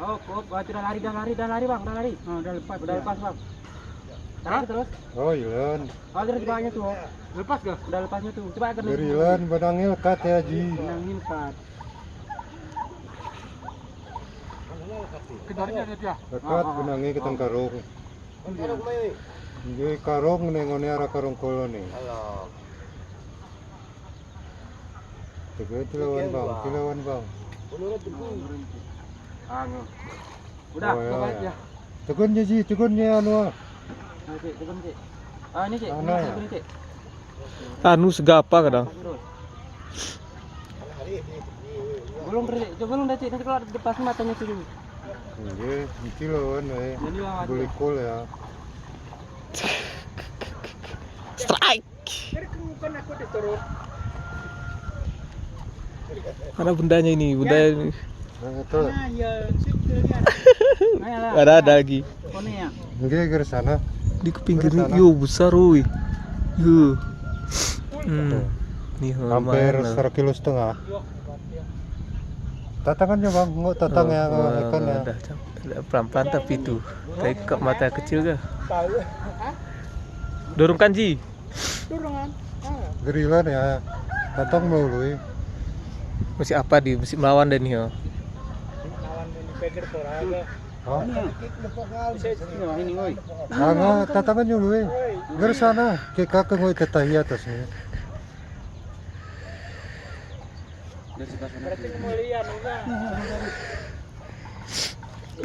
Oh, sudah lari bang, udah lari. Oh, udah lepas bang. Terus. Oh, Ilan. Oh, terus bawahnya tuh. Lepas gak? Udah lepasnya tuh. Coba akan. Dari Ilan, benangnya lekat ya, Ji. Benangnya lekat. Kendarnya ada dia. Lekat benangnya ke karung. Ini karung nengone arah karung kolo nih. Halo. Tilawan bang. Udah, Oh, coba ya. aja. Tegunnya Ji, tegunnya anu. Tegun, Cik. Ah, ini, Cik. Mana ya? Ini, Cik. Anu segapa kadang. Belum dah, Cik. Nanti kalau lepas matanya tuh dulu. Nggih, iki lawan wae. Jadi lawan. Gulikul ya. Strike. Mana bundanya ini? Nah, itu. Ada lagi. Kone ya. Nggih ke sana. Di pinggirnya, yo besar woi. Yo. Nih Hampir 1,5 kilo. Tatangannya bang, nggak tatang ya ikan ya. Pelan-pelan tapi itu. Tapi kok mata kecil ga? Dorongkan Ji. Gerilan ya. Tatang melalui. Masih apa di masih melawan dan nih. Oh, Ini, woi. nga tatangan nyo luwi. Gari sana, kay kakangoy katahi atasnya.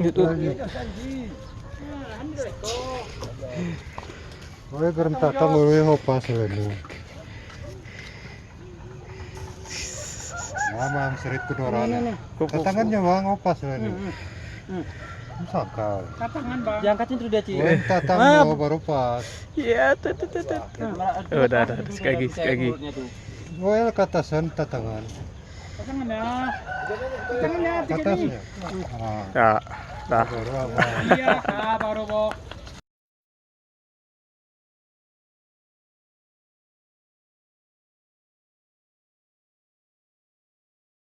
Itu. Oy, garam tatang luwi hopas lagi. Mama ang serit kudorana. Tatangan nyo bang, hopas lagi. Sakal. Diangkatin tuh dia, Cik. Oh, tatang nyo baru pas. Iya, tuh. Udah, sekali lagi. Well, katasan tatangan. Tangannya, Atasnya. Ya, dah. Baru apa? Iya, baru